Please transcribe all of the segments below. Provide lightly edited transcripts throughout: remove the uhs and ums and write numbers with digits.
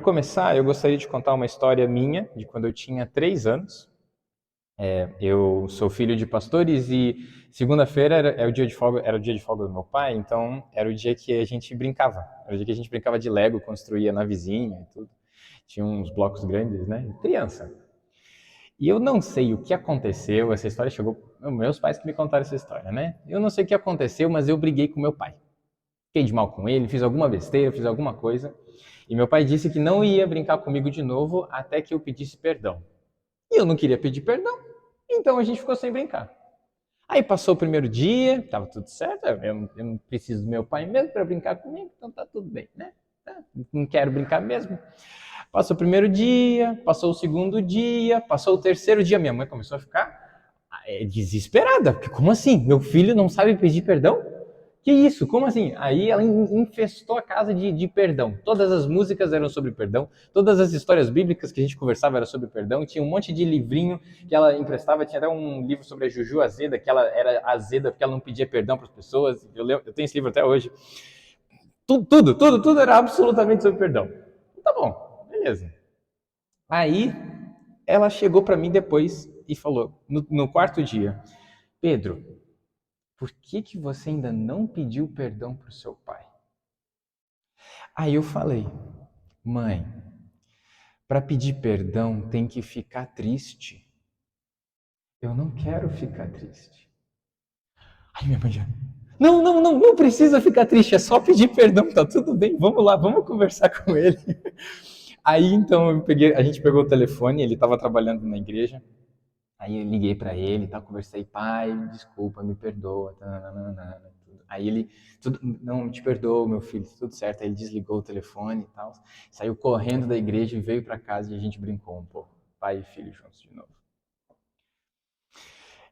começar, eu gostaria de contar uma história minha, de quando eu tinha 3 anos. Eu sou filho de pastores e segunda-feira era o dia de folga do meu pai, então era o dia que a gente brincava. Era o dia que a gente brincava de Lego, construía na vizinha e tudo. Tinha uns blocos grandes, né? Criança. E eu não sei o que aconteceu, essa história chegou... Meus pais que me contaram essa história, né? Eu não sei o que aconteceu, mas eu briguei com meu pai. Fiquei de mal com ele, fiz alguma besteira, fiz alguma coisa. E meu pai disse que não ia brincar comigo de novo até que eu pedisse perdão. E eu não queria pedir perdão, então a gente ficou sem brincar. Aí passou o primeiro dia, estava tudo certo, eu não preciso do meu pai mesmo para brincar comigo, então tá tudo bem, né? Não quero brincar mesmo. Passou o primeiro dia, passou o segundo dia, passou o terceiro dia, minha mãe começou a ficar desesperada, porque como assim? Meu filho não sabe pedir perdão? Que isso? Como assim? Aí ela infestou a casa de perdão. Todas as músicas eram sobre perdão, todas as histórias bíblicas que a gente conversava eram sobre perdão, tinha um monte de livrinho que ela emprestava, tinha até um livro sobre a Juju azeda, que ela era azeda porque ela não pedia perdão para as pessoas. Eu tenho esse livro até hoje. Tudo era absolutamente sobre perdão. Tá bom, beleza. Aí ela chegou para mim depois e falou, no quarto dia, Pedro, por que você ainda não pediu perdão para o seu pai? Aí eu falei, mãe, para pedir perdão tem que ficar triste. Eu não quero ficar triste. Aí minha mãe já, não precisa ficar triste, é só pedir perdão, tá tudo bem, vamos lá, vamos conversar com ele. Aí então a gente pegou o telefone, ele estava trabalhando na igreja, aí eu liguei para ele, conversei, pai, desculpa, me perdoa, Aí ele, não, te perdoo, meu filho, tudo certo. Aí ele desligou o telefone e tal, saiu correndo da igreja e veio para casa e a gente brincou um pouco, pai e filho juntos de novo.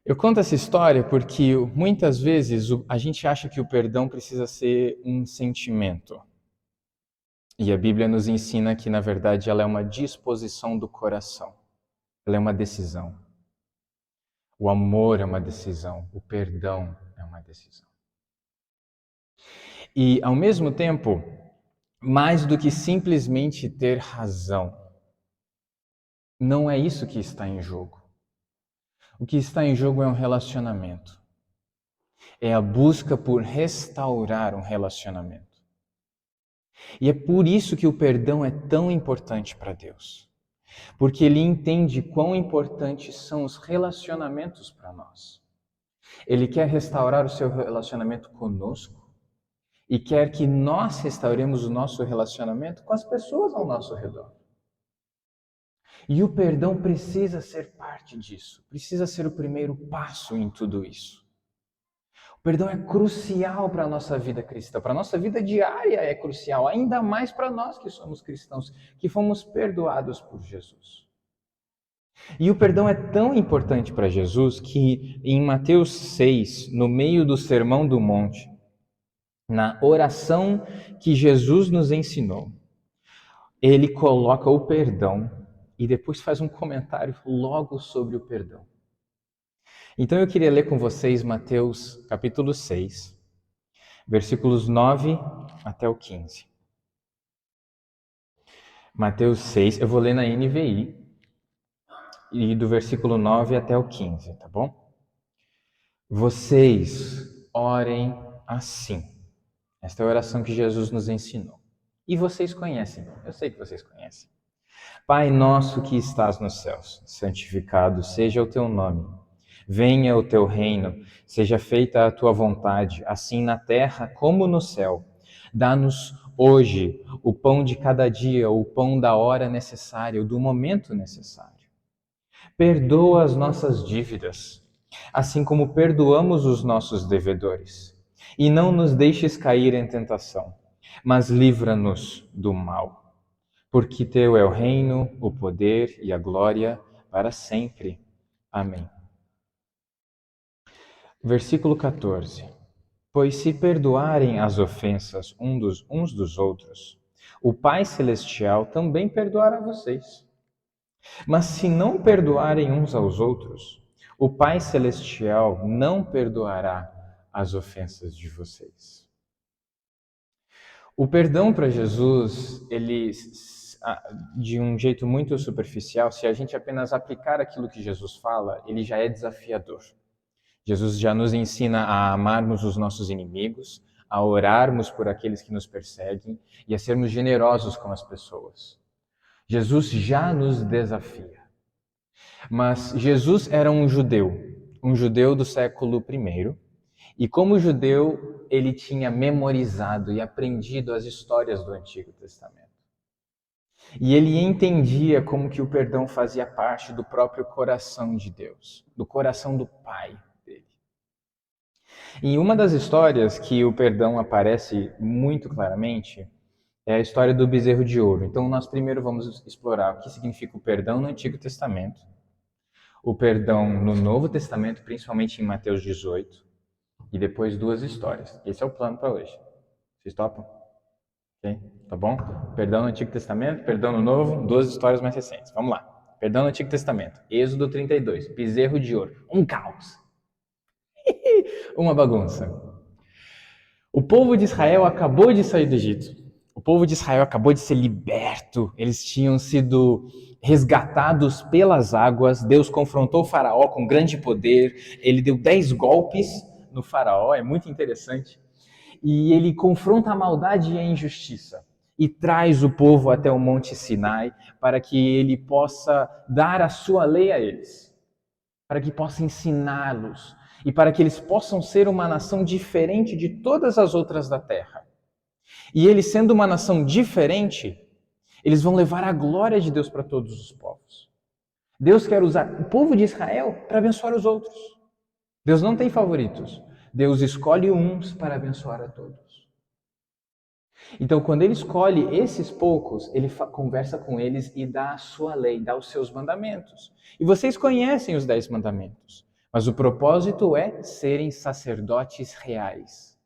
Eu conto essa história porque muitas vezes a gente acha que o perdão precisa ser um sentimento. E a Bíblia nos ensina que, na verdade, ela é uma disposição do coração. Ela é uma decisão. O amor é uma decisão. O perdão é uma decisão. E, ao mesmo tempo, mais do que simplesmente ter razão, não é isso que está em jogo. O que está em jogo é um relacionamento. É a busca por restaurar um relacionamento. E é por isso que o perdão é tão importante para Deus. Porque Ele entende quão importantes são os relacionamentos para nós. Ele quer restaurar o seu relacionamento conosco e quer que nós restauremos o nosso relacionamento com as pessoas ao nosso redor. E o perdão precisa ser parte disso, precisa ser o primeiro passo em tudo isso. O perdão é crucial para a nossa vida cristã, para a nossa vida diária é crucial, ainda mais para nós que somos cristãos, que fomos perdoados por Jesus. E o perdão é tão importante para Jesus que em Mateus 6, no meio do Sermão do Monte, na oração que Jesus nos ensinou, ele coloca o perdão e depois faz um comentário logo sobre o perdão. Então eu queria ler com vocês Mateus capítulo 6, versículos 9 até o 15. Mateus 6, eu vou ler na NVI, e do versículo 9 até o 15, tá bom? Vocês orem assim. Esta é a oração que Jesus nos ensinou. E vocês conhecem, eu sei que vocês conhecem. Pai nosso que estás nos céus, santificado seja o teu nome. Venha o teu reino, seja feita a tua vontade, assim na terra como no céu. Dá-nos hoje o pão de cada dia, o pão da hora necessária, o do momento necessário. Perdoa as nossas dívidas, assim como perdoamos os nossos devedores. E não nos deixes cair em tentação, mas livra-nos do mal. Porque teu é o reino, o poder e a glória para sempre. Amém. Versículo 14. Pois se perdoarem as ofensas uns dos outros, o Pai Celestial também perdoará vocês. Mas se não perdoarem uns aos outros, o Pai Celestial não perdoará as ofensas de vocês. O perdão para Jesus, ele de um jeito muito superficial, se a gente apenas aplicar aquilo que Jesus fala, ele já é desafiador. Jesus já nos ensina a amarmos os nossos inimigos, a orarmos por aqueles que nos perseguem e a sermos generosos com as pessoas. Jesus já nos desafia. Mas Jesus era um judeu do século I, e como judeu, ele tinha memorizado e aprendido as histórias do Antigo Testamento. E ele entendia como que o perdão fazia parte do próprio coração de Deus, do coração do Pai dele. E uma das histórias que o perdão aparece muito claramente é a história do bezerro de ouro. Então nós primeiro vamos explorar o que significa o perdão no Antigo Testamento, o perdão no Novo Testamento, principalmente em Mateus 18, e depois duas histórias. Esse é o plano para hoje. Vocês topam? Ok? Tá bom? Perdão no Antigo Testamento, perdão no Novo, duas histórias mais recentes. Vamos lá. Perdão no Antigo Testamento. Êxodo 32, bezerro de ouro. Um caos. Uma bagunça. O povo de Israel acabou de sair do Egito. O povo de Israel acabou de ser liberto. Eles tinham sido resgatados pelas águas. Deus confrontou o faraó com grande poder. Ele deu 10 golpes no faraó. É muito interessante. E ele confronta a maldade e a injustiça e traz o povo até o Monte Sinai para que ele possa dar a sua lei a eles, para que possa ensiná-los e para que eles possam ser uma nação diferente de todas as outras da terra. E eles sendo uma nação diferente, eles vão levar a glória de Deus para todos os povos. Deus quer usar o povo de Israel para abençoar os outros. Deus não tem favoritos. Deus escolhe uns para abençoar a todos. Então, quando ele escolhe esses poucos, ele conversa com eles e dá a sua lei, dá os seus mandamentos. E vocês conhecem os 10 mandamentos, mas o propósito é serem sacerdotes reais,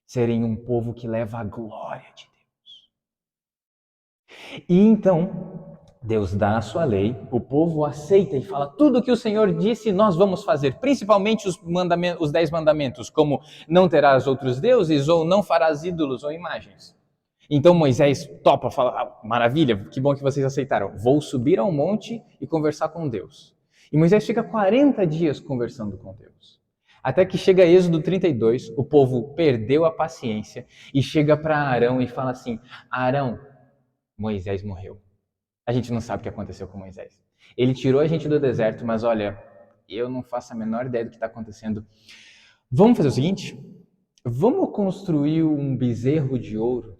serem um povo que leva a glória de Deus. E então, Deus dá a sua lei, o povo aceita e fala tudo o que o Senhor disse nós vamos fazer, principalmente os 10 mandamentos, como não terás outros deuses ou não farás ídolos ou imagens. Então Moisés topa, fala, maravilha, que bom que vocês aceitaram, vou subir ao monte e conversar com Deus. E Moisés fica 40 dias conversando com Deus. Até que chega Êxodo 32, o povo perdeu a paciência e chega para Arão e fala assim, Arão, Moisés morreu. A gente não sabe o que aconteceu com Moisés. Ele tirou a gente do deserto, mas olha, eu não faço a menor ideia do que está acontecendo. Vamos fazer o seguinte? Vamos construir um bezerro de ouro.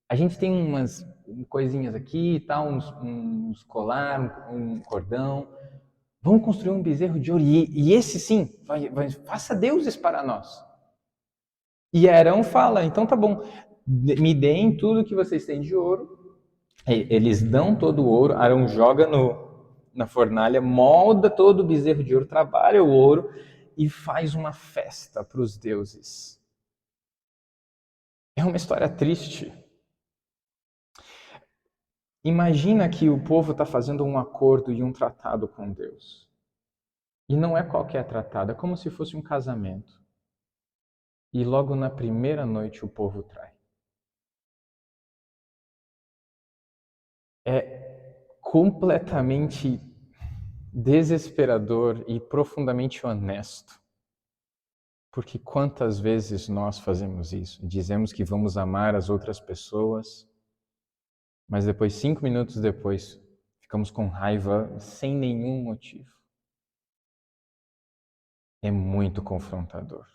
A gente tem umas coisinhas aqui, tá, uns colar, um cordão. Vamos construir um bezerro de ouro. E esse sim, faça deuses para nós. E Arão fala, então tá bom, me deem tudo que vocês têm de ouro. Eles dão todo o ouro, Arão joga na fornalha, molda todo o bezerro de ouro, trabalha o ouro e faz uma festa para os deuses. É uma história triste. Imagina que o povo está fazendo um acordo e um tratado com Deus. E não é qualquer tratado, é como se fosse um casamento. E logo na primeira noite o povo trai. É completamente desesperador e profundamente honesto. Porque quantas vezes nós fazemos isso? Dizemos que vamos amar as outras pessoas, mas depois, 5 minutos depois, ficamos com raiva sem nenhum motivo. É muito confrontador.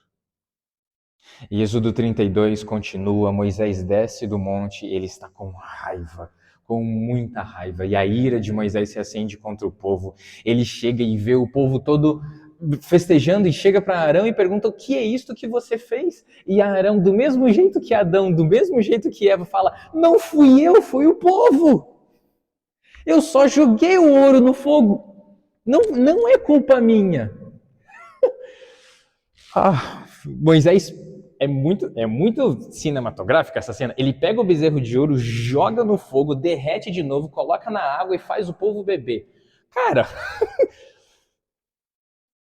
E Êxodo 32 continua, Moisés desce do monte, ele está com raiva, com muita raiva, e a ira de Moisés se acende contra o povo. Ele chega e vê o povo todo festejando e chega para Arão e pergunta, o que é isto que você fez? E Arão, do mesmo jeito que Adão, do mesmo jeito que Eva, fala, não fui eu, foi o povo. Eu só joguei o ouro no fogo. Não é culpa minha. Moisés é muito cinematográfica essa cena. Ele pega o bezerro de ouro, joga no fogo, derrete de novo, coloca na água e faz o povo beber. Cara,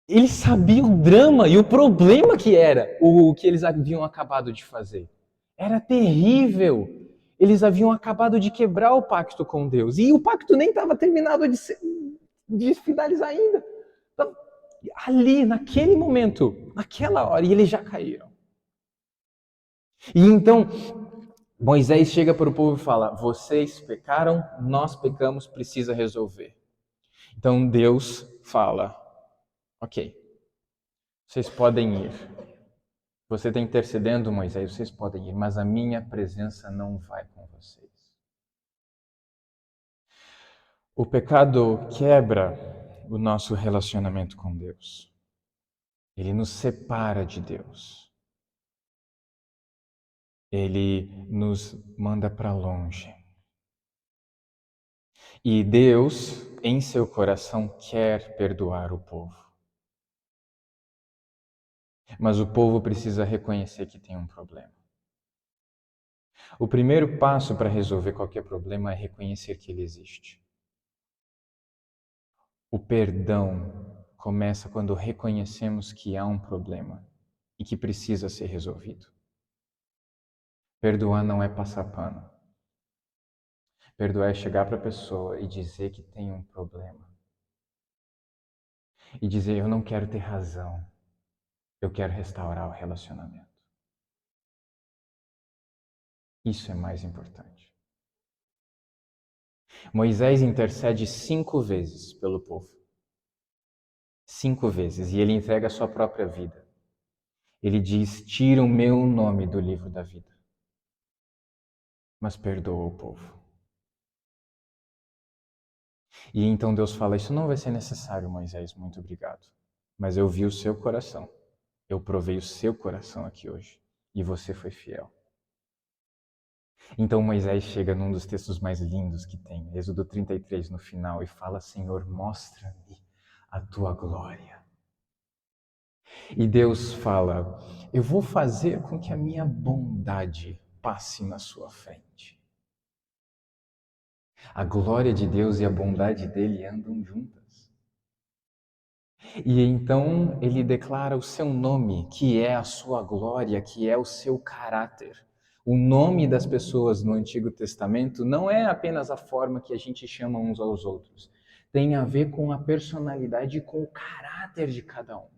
ele sabia o drama e o problema que era o que eles haviam acabado de fazer. Era terrível. Eles haviam acabado de quebrar o pacto com Deus. E o pacto nem estava terminado de finalizar ainda. Tava ali, naquele momento, naquela hora, e eles já caíram. E então, Moisés chega para o povo e fala: vocês pecaram, nós pecamos, precisa resolver. Então Deus fala: ok, vocês podem ir. Você está intercedendo, Moisés, vocês podem ir, mas a minha presença não vai com vocês. O pecado quebra o nosso relacionamento com Deus. Ele nos separa de Deus. Ele nos manda para longe. E Deus, em seu coração, quer perdoar o povo. Mas o povo precisa reconhecer que tem um problema. O primeiro passo para resolver qualquer problema é reconhecer que ele existe. O perdão começa quando reconhecemos que há um problema e que precisa ser resolvido. Perdoar não é passar pano. Perdoar é chegar para a pessoa e dizer que tem um problema. E dizer: eu não quero ter razão, eu quero restaurar o relacionamento. Isso é mais importante. Moisés intercede 5 vezes pelo povo. 5 vezes. E ele entrega a sua própria vida. Ele diz: tira o meu nome do livro da vida. Mas perdoa o povo. E então Deus fala: isso não vai ser necessário, Moisés, muito obrigado. Mas eu vi o seu coração. Eu provei o seu coração aqui hoje. E você foi fiel. Então Moisés chega num dos textos mais lindos que tem, Êxodo 33 no final, e fala: Senhor, mostra-me a tua glória. E Deus fala: eu vou fazer com que a minha bondade passe na sua frente. A glória de Deus e a bondade dele andam juntas. E então ele declara o seu nome, que é a sua glória, que é o seu caráter. O nome das pessoas no Antigo Testamento não é apenas a forma que a gente chama uns aos outros. Tem a ver com a personalidade e com o caráter de cada um.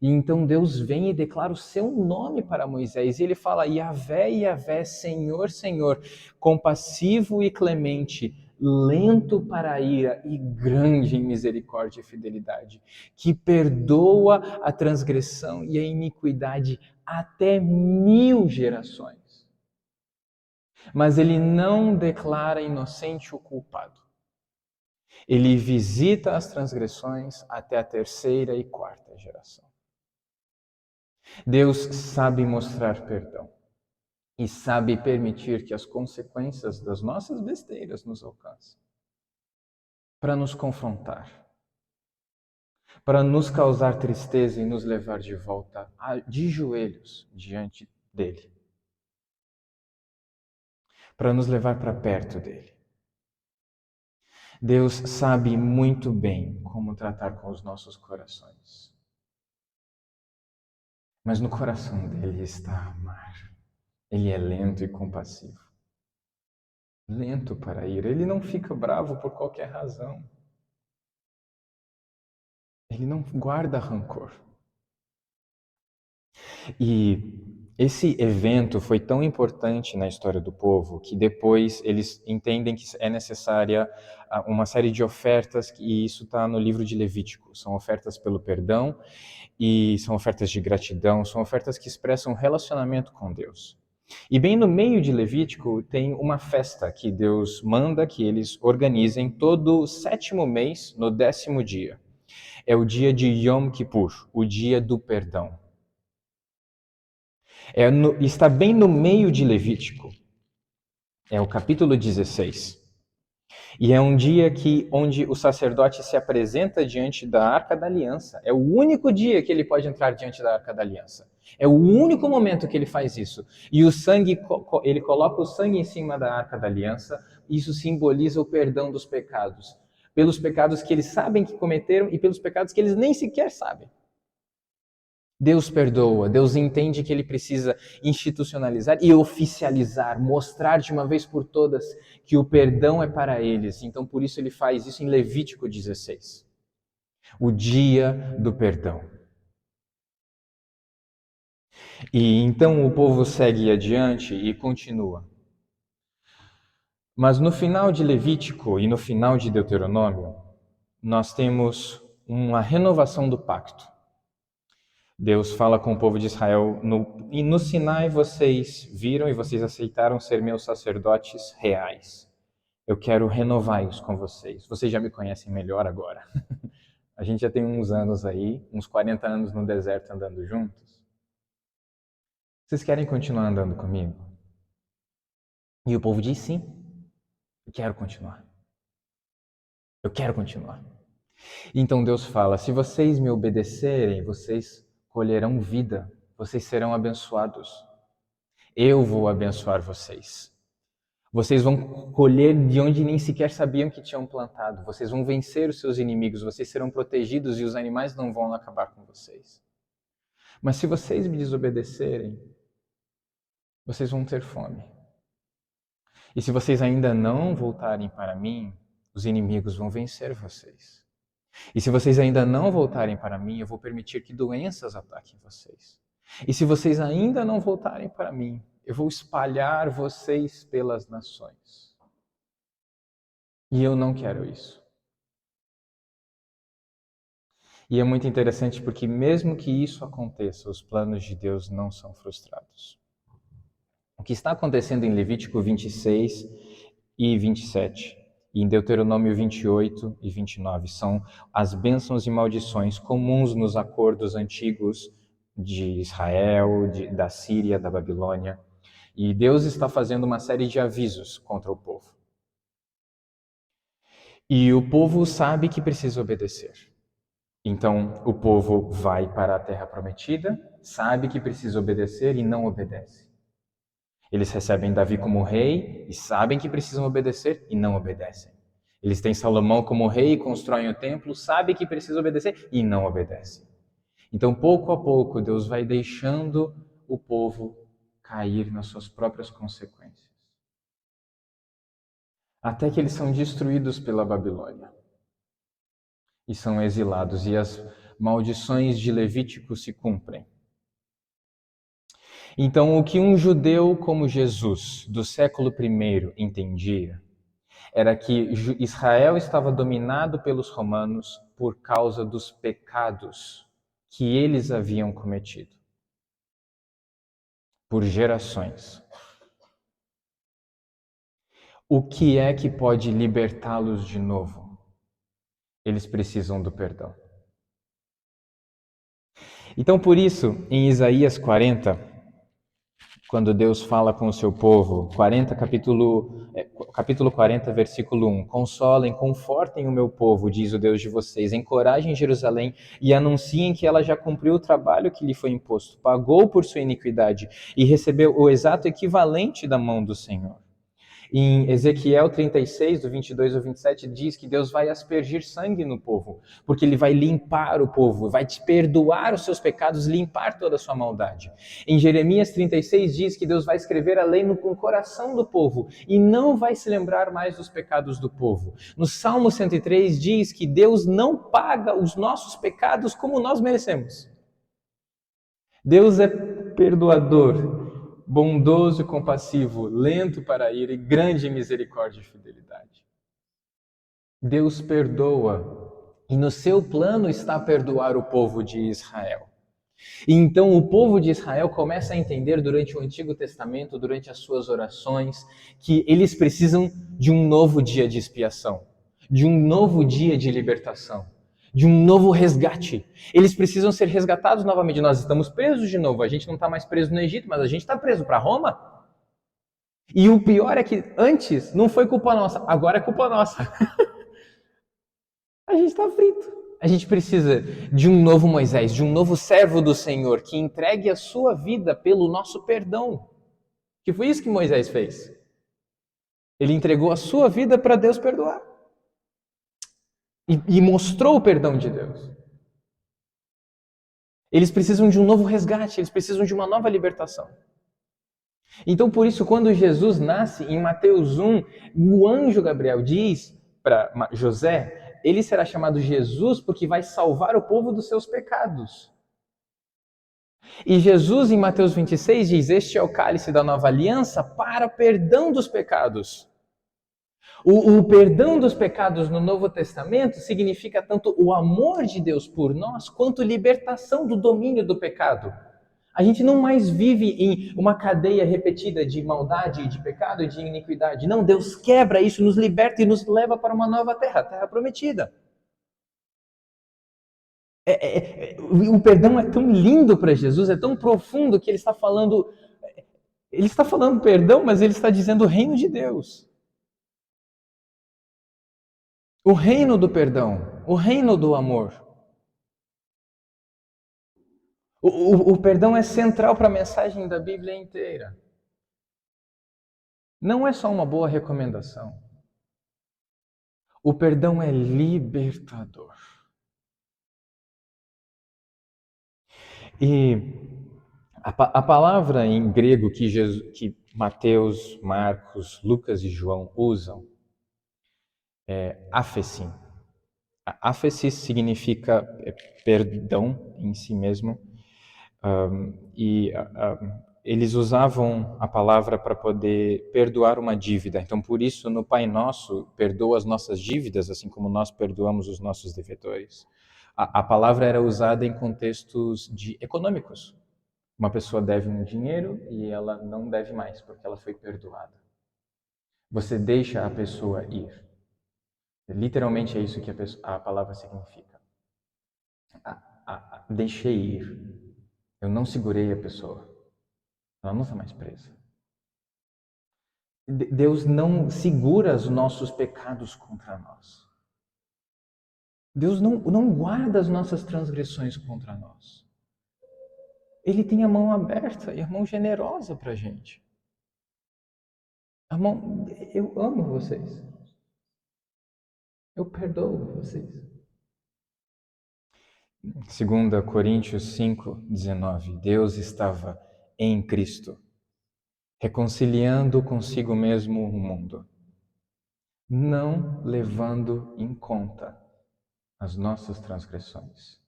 E então Deus vem e declara o seu nome para Moisés. E ele fala: Yahvé, Yahvé, Senhor, Senhor, compassivo e clemente, lento para a ira e grande em misericórdia e fidelidade, que perdoa a transgressão e a iniquidade até 1000 gerações. Mas ele não declara inocente o culpado. Ele visita as transgressões até a 3ª e 4ª geração. Deus sabe mostrar perdão e sabe permitir que as consequências das nossas besteiras nos alcancem para nos confrontar, para nos causar tristeza e nos levar de volta de joelhos diante dele, para nos levar para perto dele. Deus sabe muito bem como tratar com os nossos corações. Mas no coração dele está amar. Ele é lento e compassivo. Lento para ir. Ele não fica bravo por qualquer razão. Ele não guarda rancor. E esse evento foi tão importante na história do povo que depois eles entendem que é necessária uma série de ofertas, e isso está no livro de Levítico. São ofertas pelo perdão e são ofertas de gratidão, são ofertas que expressam relacionamento com Deus. E bem no meio de Levítico tem uma festa que Deus manda que eles organizem todo o 7º mês, no 10º dia. É o dia de Yom Kippur, o dia do perdão. Está bem no meio de Levítico. É o capítulo 16. E é um dia onde o sacerdote se apresenta diante da Arca da Aliança. É o único dia que ele pode entrar diante da Arca da Aliança. É o único momento que ele faz isso. E o sangue, ele coloca o sangue em cima da Arca da Aliança. Isso simboliza o perdão dos pecados. Pelos pecados que eles sabem que cometeram e pelos pecados que eles nem sequer sabem. Deus perdoa, Deus entende que ele precisa institucionalizar e oficializar, mostrar de uma vez por todas que o perdão é para eles. Então, por isso ele faz isso em Levítico 16, o dia do perdão. E então o povo segue adiante e continua. Mas no final de Levítico e no final de Deuteronômio, nós temos uma renovação do pacto. Deus fala com o povo de Israel, e no Sinai vocês viram e vocês aceitaram ser meus sacerdotes reais. Eu quero renovar isso com vocês. Vocês já me conhecem melhor agora. A gente já tem uns anos aí, uns 40 anos no deserto andando juntos. Vocês querem continuar andando comigo? E o povo diz sim, eu quero continuar. Eu quero continuar. Então Deus fala, se vocês me obedecerem, vocês colherão vida, vocês serão abençoados. Eu vou abençoar vocês. Vocês vão colher de onde nem sequer sabiam que tinham plantado. Vocês vão vencer os seus inimigos, vocês serão protegidos e os animais não vão acabar com vocês. Mas se vocês me desobedecerem, vocês vão ter fome. E se vocês ainda não voltarem para mim, os inimigos vão vencer vocês. E se vocês ainda não voltarem para mim, eu vou permitir que doenças ataquem vocês. E se vocês ainda não voltarem para mim, eu vou espalhar vocês pelas nações. E eu não quero isso. E é muito interessante porque mesmo que isso aconteça, os planos de Deus não são frustrados. O que está acontecendo em Levítico 26 e 27 e em Deuteronômio 28 e 29 são as bênçãos e maldições comuns nos acordos antigos de Israel, da Síria, da Babilônia. E Deus está fazendo uma série de avisos contra o povo. E o povo sabe que precisa obedecer. Então, o povo vai para a terra prometida, sabe que precisa obedecer e não obedece. Eles recebem Davi como rei e sabem que precisam obedecer e não obedecem. Eles têm Salomão como rei e constroem o templo, sabem que precisam obedecer e não obedecem. Então, pouco a pouco, Deus vai deixando o povo cair nas suas próprias consequências. Até que eles são destruídos pela Babilônia e são exilados, e as maldições de Levítico se cumprem. Então, o que um judeu como Jesus, do século I, entendia era que Israel estava dominado pelos romanos por causa dos pecados que eles haviam cometido por gerações. O que é que pode libertá-los de novo? Eles precisam do perdão. Então, por isso, em Isaías 40, quando Deus fala com o seu povo, capítulo 40, versículo 1, consolem, confortem o meu povo, diz o Deus de vocês, encorajem Jerusalém e anunciem que ela já cumpriu o trabalho que lhe foi imposto, pagou por sua iniquidade e recebeu o exato equivalente da mão do Senhor. Em Ezequiel 36, do 22 ao 27, diz que Deus vai aspergir sangue no povo, porque Ele vai limpar o povo, vai te perdoar os seus pecados, limpar toda a sua maldade. Em Jeremias 36 diz que Deus vai escrever a lei no coração do povo e não vai se lembrar mais dos pecados do povo. No Salmo 103 diz que Deus não paga os nossos pecados como nós merecemos. Deus é perdoador, bondoso e compassivo, lento para a ira e grande em misericórdia e fidelidade. Deus perdoa e no seu plano está perdoar o povo de Israel. E então o povo de Israel começa a entender durante o Antigo Testamento, durante as suas orações, que eles precisam de um novo dia de expiação, de um novo dia de libertação, de um novo resgate. Eles precisam ser resgatados novamente. Nós estamos presos de novo. A gente não está mais preso no Egito, mas a gente está preso para Roma. E o pior é que antes não foi culpa nossa, agora é culpa nossa. A gente está frito. A gente precisa de um novo Moisés, de um novo servo do Senhor, que entregue a sua vida pelo nosso perdão. Que foi isso que Moisés fez. Ele entregou a sua vida para Deus perdoar. E mostrou o perdão de Deus. Eles precisam de um novo resgate, eles precisam de uma nova libertação. Então, por isso, quando Jesus nasce, em Mateus 1, o anjo Gabriel diz para José, ele será chamado Jesus porque vai salvar o povo dos seus pecados. E Jesus, em Mateus 26, diz, este é o cálice da nova aliança para perdão dos pecados. O perdão dos pecados no Novo Testamento significa tanto o amor de Deus por nós, quanto libertação do domínio do pecado. A gente não mais vive em uma cadeia repetida de maldade, de pecado e de iniquidade. Não, Deus quebra isso, nos liberta e nos leva para uma nova terra, a terra prometida. O perdão é tão lindo para Jesus, é tão profundo que ele está falando perdão, mas ele está dizendo o reino de Deus. O reino do perdão, o reino do amor. O perdão é central para a mensagem da Bíblia inteira. Não é só uma boa recomendação. O perdão é libertador. E a palavra em grego que Mateus, Marcos, Lucas e João usam é aphesin. Aphesis significa perdão em si mesmo. Eles usavam a palavra para poder perdoar uma dívida. Então, por isso, no Pai Nosso, perdoa as nossas dívidas, assim como nós perdoamos os nossos devedores. A palavra era usada em contextos econômicos. Uma pessoa deve um dinheiro e ela não deve mais, porque ela foi perdoada. Você deixa a pessoa ir. Literalmente é isso que a palavra significa. Deixei ir. Eu não segurei a pessoa. Ela não está mais presa. Deus não segura os nossos pecados contra nós. Deus não guarda as nossas transgressões contra nós. Ele tem a mão aberta e a mão generosa para a gente. Eu amo vocês. Eu perdoo vocês. 2 Coríntios 5:19. Deus estava em Cristo, reconciliando consigo mesmo o mundo, não levando em conta as nossas transgressões.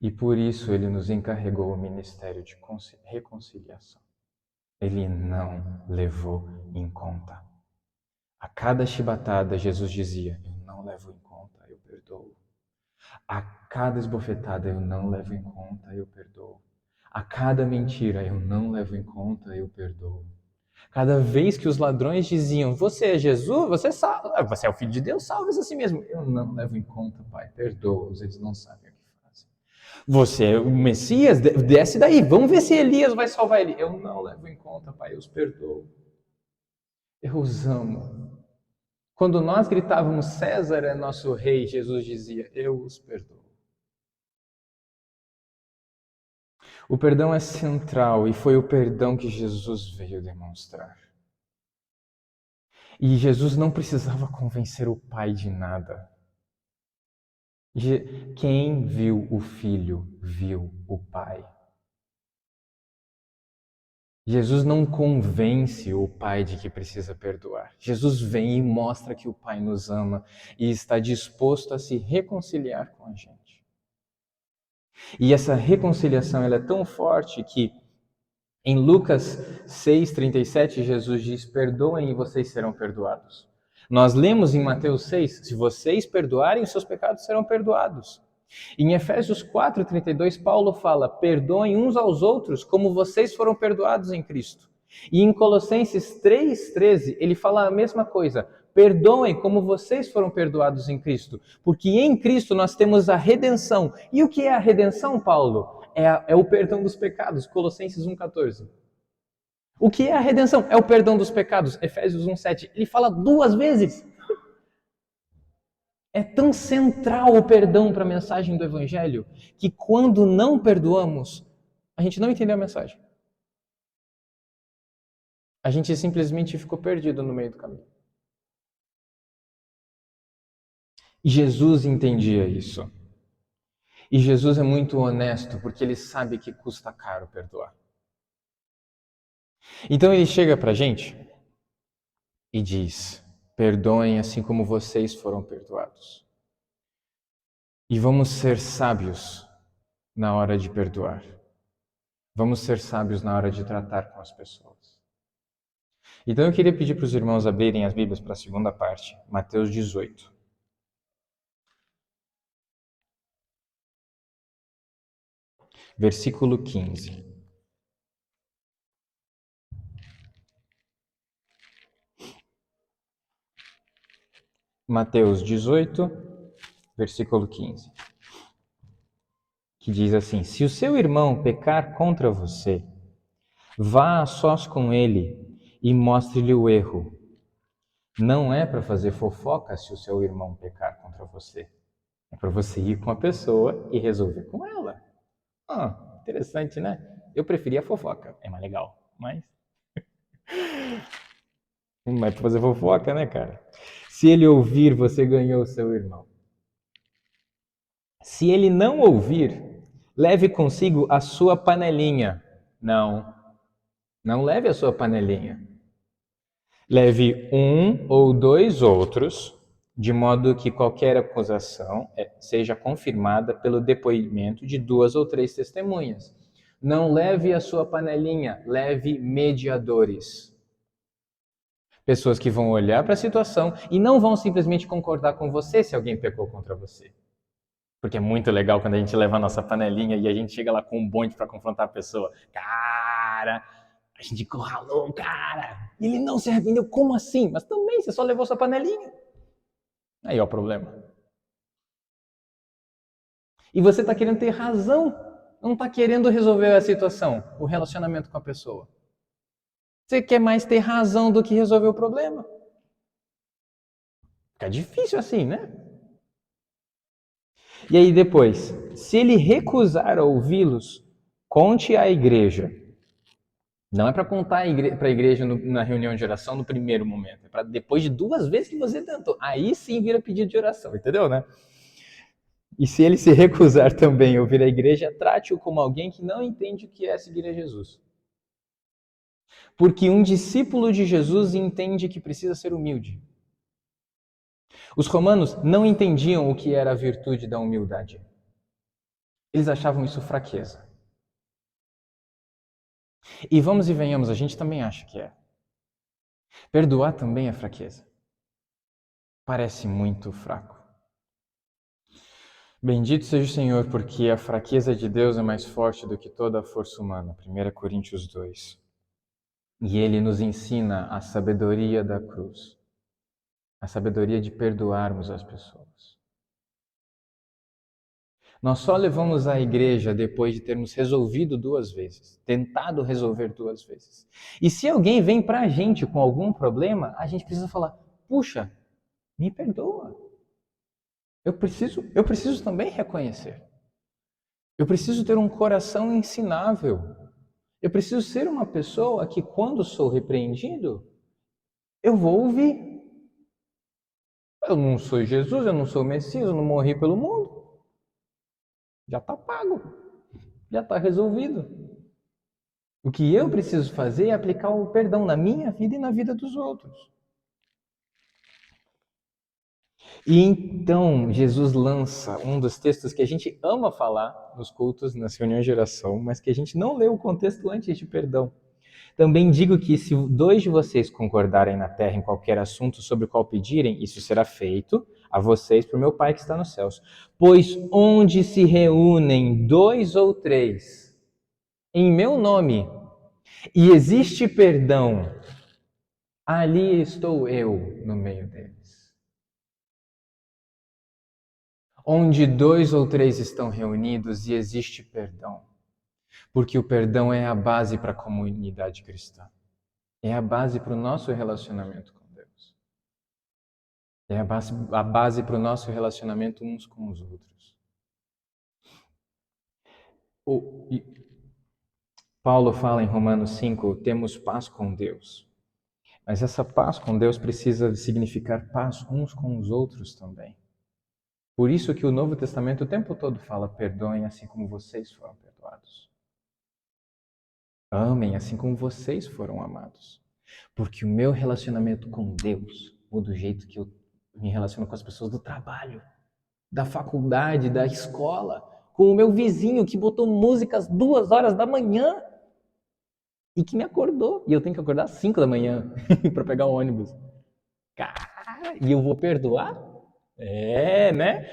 E por isso ele nos encarregou o ministério de reconciliação. Ele não levou em conta. A cada chibatada, Jesus dizia, eu não levo em conta, eu perdoo. A cada esbofetada, eu não levo em conta, eu perdoo. A cada mentira, eu não levo em conta, eu perdoo. Cada vez que os ladrões diziam, você é Jesus, você é o Filho de Deus, salve-se a si mesmo. Eu não levo em conta, Pai, perdoa-os, eles não sabem o que fazem. Você é o Messias, desce daí, vamos ver se Elias vai salvar ele. Eu não levo em conta, Pai, eu os perdoo. Eu os amo. Quando nós gritávamos, César é nosso rei, Jesus dizia, eu os perdoo. O perdão é central e foi o perdão que Jesus veio demonstrar. E Jesus não precisava convencer o Pai de nada. Quem viu o Filho, viu o Pai. Jesus não convence o Pai de que precisa perdoar. Jesus vem e mostra que o Pai nos ama e está disposto a se reconciliar com a gente. E essa reconciliação ela é tão forte que em Lucas 6:37 Jesus diz, perdoem e vocês serão perdoados. Nós lemos em Mateus 6, se vocês perdoarem, os seus pecados serão perdoados. Em Efésios 4:32, Paulo fala, perdoem uns aos outros como vocês foram perdoados em Cristo. E em Colossenses 3:13, ele fala a mesma coisa, perdoem como vocês foram perdoados em Cristo. Porque em Cristo nós temos a redenção. E o que é a redenção, Paulo? É o perdão dos pecados, Colossenses 1:14. O que é a redenção? É o perdão dos pecados, Efésios 1:7. Ele fala duas vezes. É tão central o perdão para a mensagem do Evangelho que quando não perdoamos, a gente não entendeu a mensagem. A gente simplesmente ficou perdido no meio do caminho. E Jesus entendia isso. E Jesus é muito honesto, porque ele sabe que custa caro perdoar. Então ele chega para a gente e diz: perdoem assim como vocês foram perdoados. E vamos ser sábios na hora de perdoar. Vamos ser sábios na hora de tratar com as pessoas. Então eu queria pedir para os irmãos abrirem as Bíblias para a segunda parte, Mateus 18. Versículo 15. Mateus 18, versículo 15. Que diz assim: se o seu irmão pecar contra você, vá a sós com ele e mostre-lhe o erro. Não é para fazer fofoca se o seu irmão pecar contra você. É para você ir com a pessoa e resolver com ela. Interessante, né? Eu preferia a fofoca. É mais legal, mas... Não é para fazer fofoca, né, cara? Se ele ouvir, você ganhou o seu irmão. Se ele não ouvir, leve consigo a sua panelinha. Não leve a sua panelinha. Leve um ou dois outros, de modo que qualquer acusação seja confirmada pelo depoimento de 2 ou 3 testemunhas. Não leve a sua panelinha, leve mediadores. Pessoas que vão olhar para a situação e não vão simplesmente concordar com você se alguém pecou contra você. Porque é muito legal quando a gente leva a nossa panelinha e a gente chega lá com um bonde para confrontar a pessoa. Cara, a gente encurralou o cara. Ele não se arrependeu. Como assim? Mas também, você só levou sua panelinha. Aí ó o problema. E você está querendo ter razão. Não está querendo resolver a situação, o relacionamento com a pessoa. Você quer mais ter razão do que resolver o problema. Fica difícil assim, né? E aí depois, se ele recusar a ouvi-los, conte à igreja. Não é para contar para a igreja na reunião de oração no primeiro momento. É para depois de 2 vezes que você tentou. Aí sim vira pedido de oração, entendeu, né? E se ele se recusar também a ouvir a igreja, trate-o como alguém que não entende o que é seguir a Jesus. Porque um discípulo de Jesus entende que precisa ser humilde. Os romanos não entendiam o que era a virtude da humildade. Eles achavam isso fraqueza. E vamos e venhamos, a gente também acha que é. Perdoar também é fraqueza. Parece muito fraco. Bendito seja o Senhor, porque a fraqueza de Deus é mais forte do que toda a força humana. 1 Coríntios 2. E Ele nos ensina a sabedoria da cruz. A sabedoria de perdoarmos as pessoas. Nós só levamos à igreja depois de termos resolvido 2 vezes, tentado resolver 2 vezes. E se alguém vem para a gente com algum problema, a gente precisa falar: puxa, me perdoa. Eu preciso também reconhecer. Eu preciso ter um coração ensinável. Eu preciso ser uma pessoa que, quando sou repreendido, eu vou ouvir. Eu não sou Jesus, eu não sou o Messias, eu não morri pelo mundo. Já está pago. Já está resolvido. O que eu preciso fazer é aplicar o perdão na minha vida e na vida dos outros. E então Jesus lança um dos textos que a gente ama falar nos cultos, nas reuniões de oração, mas que a gente não lê o contexto antes de perdão. Também digo que se 2 de vocês concordarem na terra em qualquer assunto sobre o qual pedirem, isso será feito a vocês por meu Pai que está nos céus. Pois onde se reúnem 2 ou 3 em meu nome e existe perdão, ali estou eu no meio deles. Onde 2 ou 3 estão reunidos e existe perdão. Porque o perdão é a base para a comunidade cristã. É a base para o nosso relacionamento com Deus. É a base para o nosso relacionamento uns com os outros. Paulo fala em Romanos 5, temos paz com Deus. Mas essa paz com Deus precisa significar paz uns com os outros também. Por isso que o Novo Testamento o tempo todo fala: perdoem assim como vocês foram perdoados. Amem assim como vocês foram amados. Porque o meu relacionamento com Deus muda do jeito que eu me relaciono com as pessoas do trabalho, da faculdade, da escola, com o meu vizinho que botou música às 2 horas da manhã e que me acordou. E eu tenho que acordar às 5 da manhã para pegar o ônibus. Cara, e eu vou perdoar? É, né?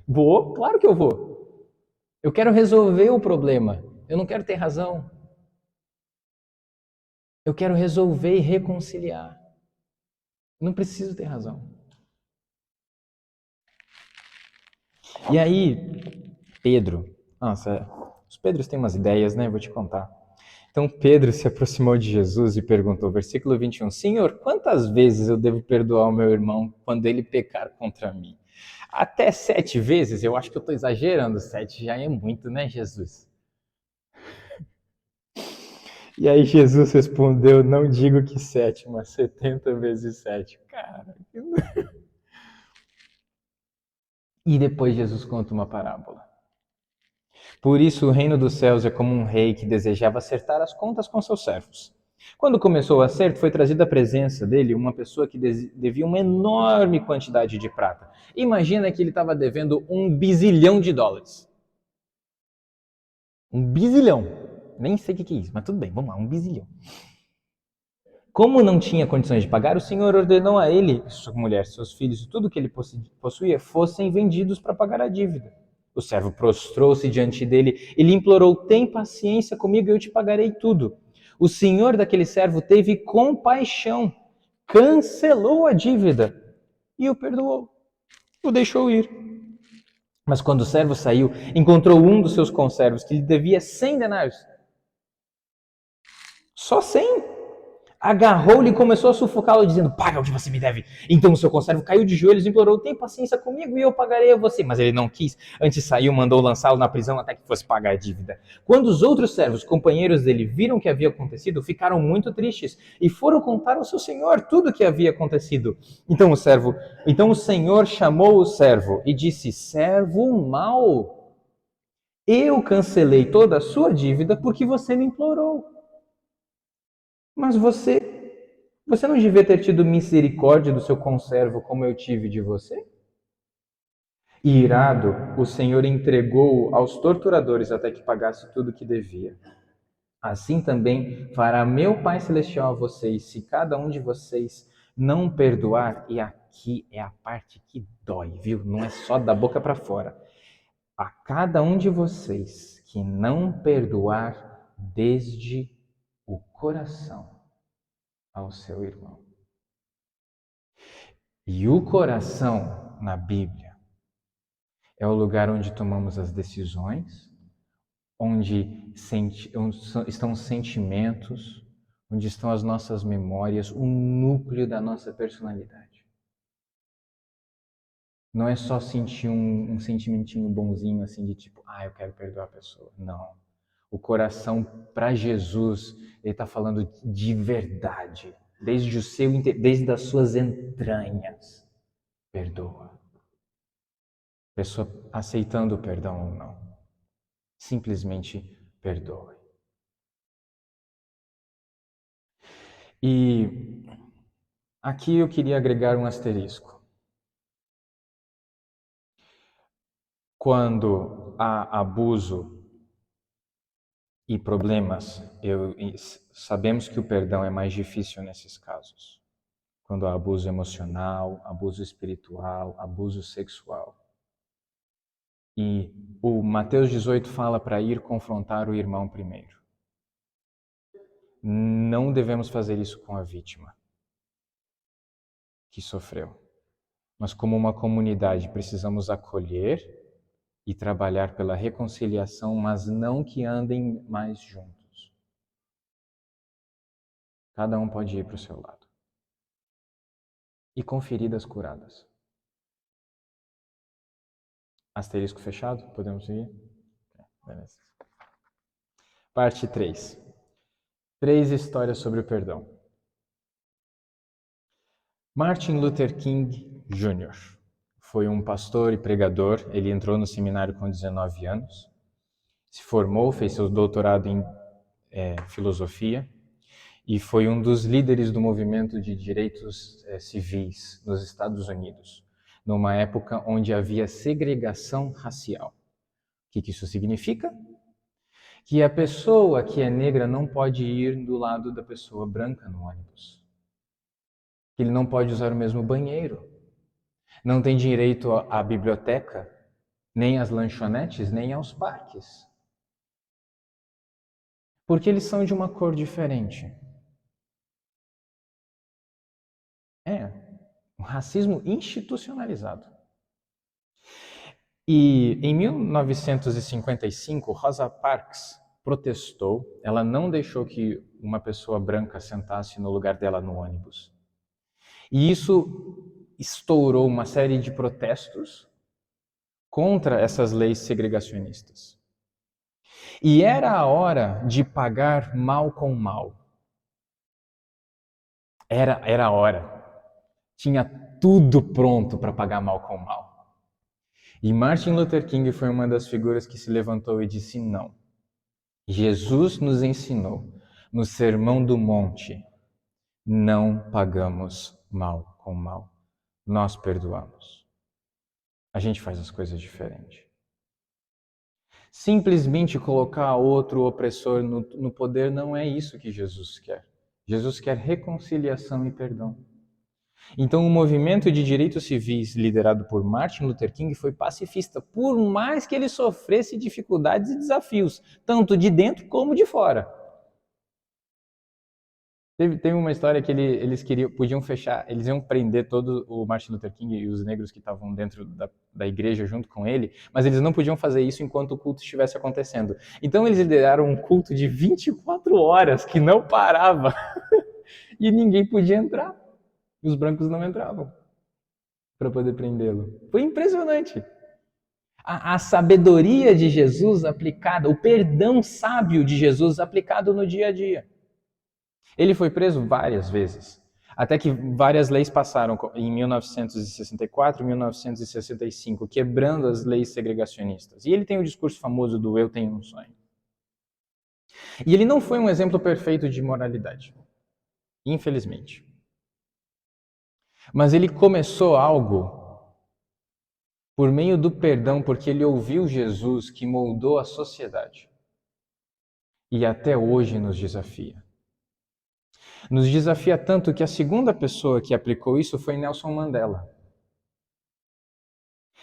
Vou, claro que eu vou. Eu quero resolver o problema. Eu não quero ter razão. Eu quero resolver e reconciliar. Não preciso ter razão. E aí, Pedro, nossa, os Pedros têm umas ideias, né? Vou te contar. Então Pedro se aproximou de Jesus e perguntou, versículo 21, Senhor, quantas vezes eu devo perdoar o meu irmão quando ele pecar contra mim? Até 7 vezes? Eu acho que eu estou exagerando, 7 já é muito, né, Jesus? E aí Jesus respondeu, não digo que 7, mas 70 vezes 7. Cara, e depois Jesus conta uma parábola. Por isso o reino dos céus é como um rei que desejava acertar as contas com seus servos. Quando começou o acerto, foi trazida à presença dele uma pessoa que devia uma enorme quantidade de prata. Imagina que ele estava devendo US$ 1 bilhão. 1 bilhão. Nem sei o que é isso, mas tudo bem, vamos lá, 1 bilhão. Como não tinha condições de pagar, o Senhor ordenou a ele, sua mulher, seus filhos e tudo que ele possuía fossem vendidos para pagar a dívida. O servo prostrou-se diante dele e lhe implorou: tem paciência comigo e eu te pagarei tudo. O senhor daquele servo teve compaixão, cancelou a dívida e o perdoou, o deixou ir. Mas quando o servo saiu, encontrou um dos seus conservos que lhe devia 100 denários. Só 100? Agarrou-lhe e começou a sufocá-lo, dizendo: paga o que você me deve. Então o seu conservo caiu de joelhos e implorou: tem paciência comigo e eu pagarei a você. Mas ele não quis. Antes saiu, mandou lançá-lo na prisão até que fosse pagar a dívida. Quando os outros servos, companheiros dele, viram o que havia acontecido, ficaram muito tristes e foram contar ao seu senhor tudo o que havia acontecido. Então o senhor chamou o servo e disse: servo mau, eu cancelei toda a sua dívida porque você me implorou. Mas você não devia ter tido misericórdia do seu conservo como eu tive de você? E irado, o Senhor entregou-o aos torturadores até que pagasse tudo o que devia. Assim também fará meu Pai Celestial a vocês, se cada um de vocês não perdoar. E aqui é a parte que dói, viu? Não é só da boca para fora. A cada um de vocês que não perdoar desde o coração ao seu irmão. E o coração, na Bíblia, é o lugar onde tomamos as decisões, onde estão os sentimentos, onde estão as nossas memórias, o núcleo da nossa personalidade. Não é só sentir um sentimentinho bonzinho assim de tipo, eu quero perdoar a pessoa. Não. O coração, para Jesus, ele está falando de verdade, desde as suas entranhas. Perdoa. Pessoa aceitando o perdão ou não. Simplesmente perdoe. E aqui eu queria agregar um asterisco. Quando há abuso e problemas, sabemos que o perdão é mais difícil nesses casos. Quando há abuso emocional, abuso espiritual, abuso sexual. E o Mateus 18 fala para ir confrontar o irmão primeiro. Não devemos fazer isso com a vítima que sofreu. Mas como uma comunidade precisamos acolher e trabalhar pela reconciliação, mas não que andem mais juntos. Cada um pode ir para o seu lado. E com feridas curadas. Asterisco fechado? Podemos seguir? Beleza. Parte 3. 3 histórias sobre o perdão. Martin Luther King Jr. foi um pastor e pregador. Ele entrou no seminário com 19 anos, se formou, fez seu doutorado em filosofia e foi um dos líderes do movimento de direitos civis nos Estados Unidos, numa época onde havia segregação racial. O que isso significa? Que a pessoa que é negra não pode ir do lado da pessoa branca no ônibus. Que ele não pode usar o mesmo banheiro. Não tem direito à biblioteca, nem às lanchonetes, nem aos parques. Porque eles são de uma cor diferente. É um racismo institucionalizado. E em 1955, Rosa Parks protestou. Ela não deixou que uma pessoa branca sentasse no lugar dela no ônibus. E isso estourou uma série de protestos contra essas leis segregacionistas. E era a hora de pagar mal com mal. Era a hora. Tinha tudo pronto para pagar mal com mal. E Martin Luther King foi uma das figuras que se levantou e disse não. Jesus nos ensinou no Sermão do Monte, não pagamos mal com mal. Nós perdoamos. A gente faz as coisas diferentes. Simplesmente colocar outro opressor no poder não é isso que Jesus quer. Jesus quer reconciliação e perdão. Então, o movimento de direitos civis liderado por Martin Luther King foi pacifista, por mais que ele sofresse dificuldades e desafios, tanto de dentro como de fora. Teve uma história que eles podiam fechar, eles iam prender todo o Martin Luther King e os negros que estavam dentro da igreja junto com ele, mas eles não podiam fazer isso enquanto o culto estivesse acontecendo. Então eles lideraram um culto de 24 horas que não parava e ninguém podia entrar. E os brancos não entravam para poder prendê-lo. Foi impressionante. A sabedoria de Jesus aplicada, o perdão sábio de Jesus aplicado no dia a dia. Ele foi preso várias vezes, até que várias leis passaram em 1964 e 1965, quebrando as leis segregacionistas. E ele tem o discurso famoso do "eu tenho um sonho". E ele não foi um exemplo perfeito de moralidade, infelizmente. Mas ele começou algo por meio do perdão, porque ele ouviu Jesus que moldou a sociedade. E até hoje nos desafia. Nos desafia tanto que a segunda pessoa que aplicou isso foi Nelson Mandela,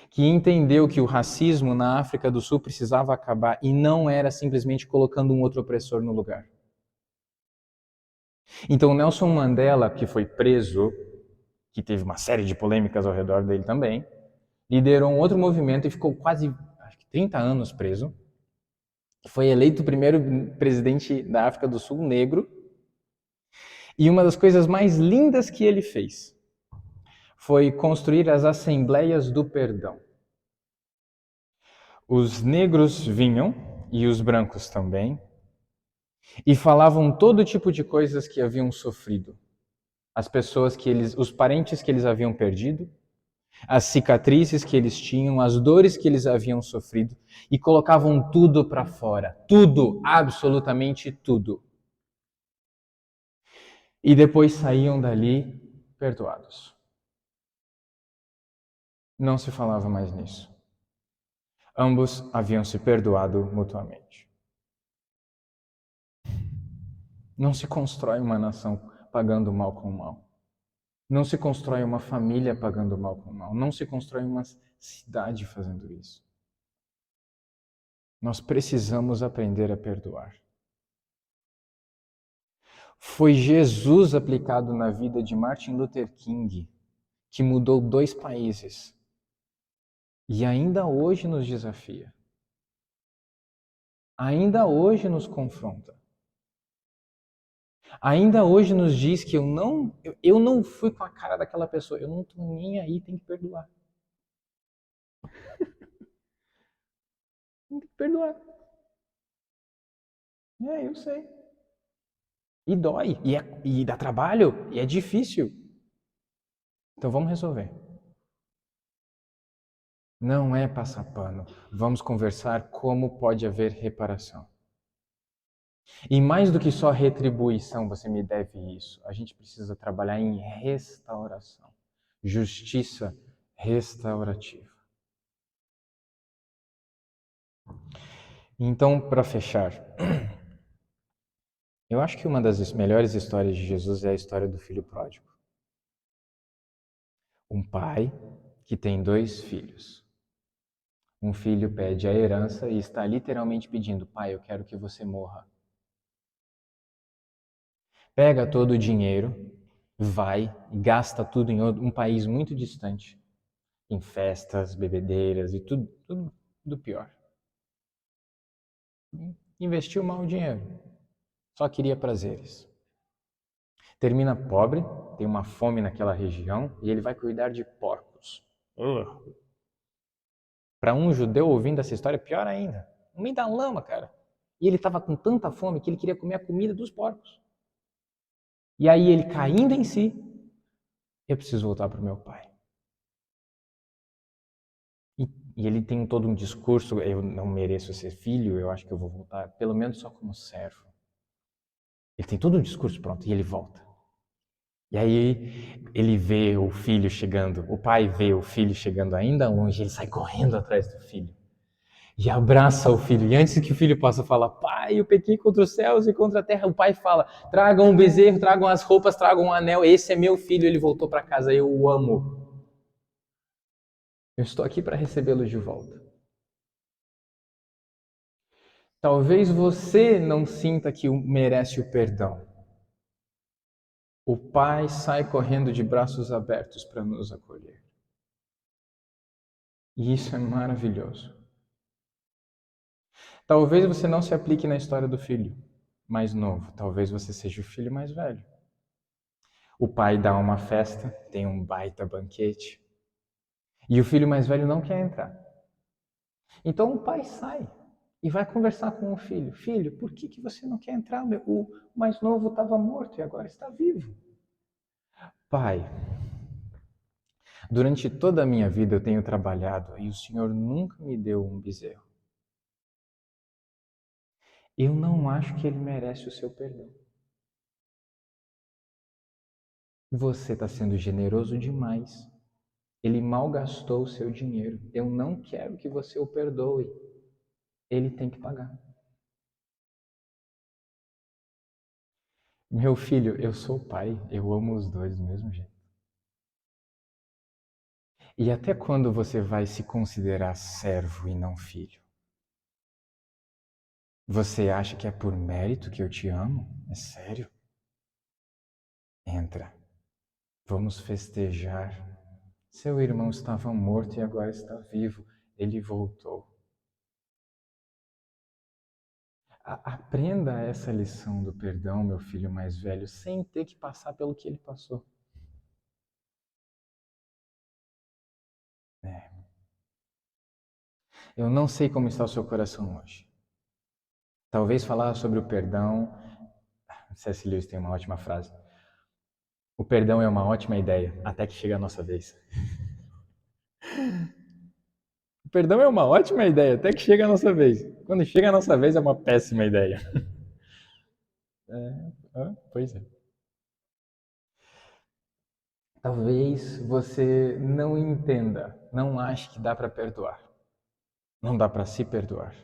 que entendeu que o racismo na África do Sul precisava acabar e não era simplesmente colocando um outro opressor no lugar. Então Nelson Mandela, que foi preso, que teve uma série de polêmicas ao redor dele também, liderou um outro movimento e ficou quase 30 anos preso. Foi eleito o primeiro presidente da África do Sul negro. E uma das coisas mais lindas que ele fez foi construir as Assembleias do Perdão. Os negros vinham, e os brancos também, e falavam todo tipo de coisas que haviam sofrido. As pessoas os parentes que eles haviam perdido, as cicatrizes que eles tinham, as dores que eles haviam sofrido, e colocavam tudo para fora. Tudo, absolutamente tudo. E depois saíam dali perdoados. Não se falava mais nisso. Ambos haviam se perdoado mutuamente. Não se constrói uma nação pagando mal com mal. Não se constrói uma família pagando mal com mal. Não se constrói uma cidade fazendo isso. Nós precisamos aprender a perdoar. Foi Jesus aplicado na vida de Martin Luther King que mudou 2 países. E ainda hoje nos desafia. Ainda hoje nos confronta. Ainda hoje nos diz que eu não fui com a cara daquela pessoa, eu não estou nem aí, tem que perdoar. Tem que perdoar. Eu sei. E dói, e dá trabalho, e é difícil. Então vamos resolver. Não é passar pano. Vamos conversar como pode haver reparação. E mais do que só retribuição, você me deve isso. A gente precisa trabalhar em restauração. Justiça restaurativa. Então, para fechar, eu acho que uma das melhores histórias de Jesus é a história do filho pródigo. Um pai que tem 2 filhos. Um filho pede a herança e está literalmente pedindo: pai, eu quero que você morra. Pega todo o dinheiro, vai e gasta tudo em um país muito distante, em festas, bebedeiras e tudo do pior. Investiu mal o dinheiro, só queria prazeres. Termina pobre, tem uma fome naquela região e ele vai cuidar de porcos. Para um judeu ouvindo essa história, pior ainda. No meio da lama, cara. E ele estava com tanta fome que ele queria comer a comida dos porcos. E aí ele caindo em si, eu preciso voltar para o meu pai. E ele tem todo um discurso, eu não mereço ser filho, eu acho que eu vou voltar, pelo menos só como servo. Ele tem todo um discurso pronto e ele volta. E aí ele vê o filho chegando, o pai vê o filho chegando ainda longe, ele sai correndo atrás do filho. E abraça o filho. E antes que o filho possa falar, pai, eu pequei contra os céus e contra a terra, o pai fala, tragam um bezerro, tragam as roupas, tragam um anel, esse é meu filho, ele voltou para casa, eu o amo. Eu estou aqui para recebê-lo de volta. Talvez você não sinta que merece o perdão. O pai sai correndo de braços abertos para nos acolher. E isso é maravilhoso. Talvez você não se aplique na história do filho mais novo, talvez você seja o filho mais velho. O pai dá uma festa, tem um baita banquete, e o filho mais velho não quer entrar. Então o pai sai e vai conversar com o filho. Filho, por que você não quer entrar? O mais novo estava morto e agora está vivo. Pai, durante toda a minha vida eu tenho trabalhado e o Senhor nunca me deu um bezerro. Eu não acho que ele merece o seu perdão. Você está sendo generoso demais. Ele malgastou o seu dinheiro. Eu não quero que você o perdoe. Ele tem que pagar. Meu filho, eu sou pai. Eu amo os dois do mesmo jeito. E até quando você vai se considerar servo e não filho? Você acha que é por mérito que eu te amo? É sério? Entra. Vamos festejar. Seu irmão estava morto e agora está vivo. Ele voltou. Aprenda essa lição do perdão, meu filho mais velho, sem ter que passar pelo que ele passou. É. Eu não sei como está o seu coração hoje. Talvez falar sobre o perdão. C.S. Lewis tem uma ótima frase. O perdão é uma ótima ideia, até que chega a nossa vez. O perdão é uma ótima ideia, até que chega a nossa vez. Quando chega a nossa vez, é uma péssima ideia. Pois é. Talvez você não entenda, não ache que dá para perdoar. Não dá para se perdoar.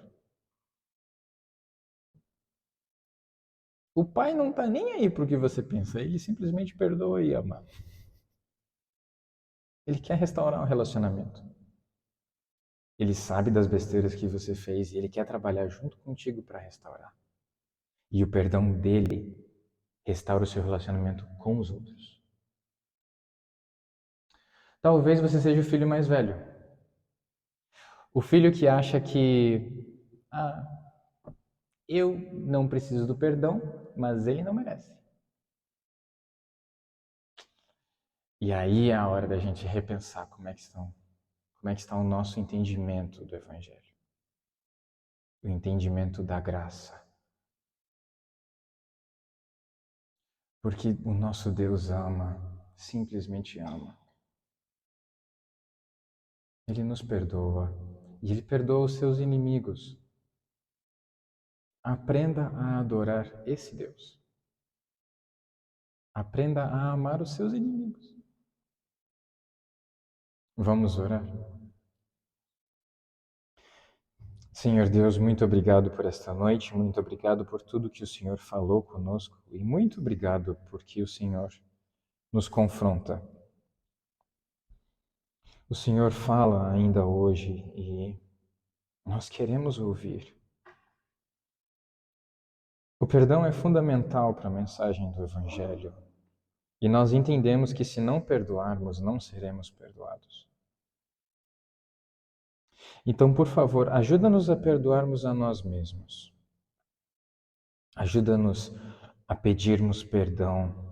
O pai não está nem aí para o que você pensa, ele simplesmente perdoa e ama. Ele quer restaurar um relacionamento. Ele sabe das besteiras que você fez e ele quer trabalhar junto contigo para restaurar. E o perdão dele restaura o seu relacionamento com os outros. Talvez você seja o filho mais velho. O filho que acha que eu não preciso do perdão, mas ele não merece. E aí é a hora da gente repensar como é que está o nosso entendimento do Evangelho. O entendimento da graça. Porque o nosso Deus ama, simplesmente ama. Ele nos perdoa e Ele perdoa os seus inimigos. Aprenda a adorar esse Deus. Aprenda a amar os seus inimigos. Vamos orar? Senhor Deus, muito obrigado por esta noite, muito obrigado por tudo que o Senhor falou conosco e muito obrigado porque o Senhor nos confronta. O Senhor fala ainda hoje e nós queremos ouvir. O perdão é fundamental para a mensagem do Evangelho e nós entendemos que se não perdoarmos, não seremos perdoados. Então, por favor, ajuda-nos a perdoarmos a nós mesmos. Ajuda-nos a pedirmos perdão.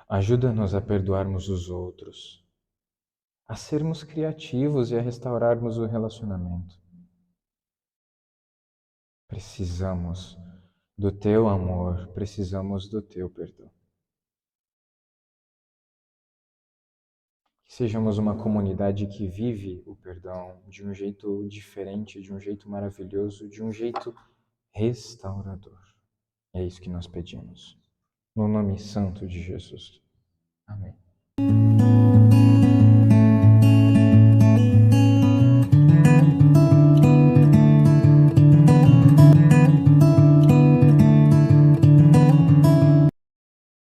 Ajuda-nos a perdoarmos os outros, a sermos criativos e a restaurarmos o relacionamento. Precisamos do teu amor, precisamos do teu perdão. Que sejamos uma comunidade que vive o perdão de um jeito diferente, de um jeito maravilhoso, de um jeito restaurador. É isso que nós pedimos. No nome santo de Jesus. Amém.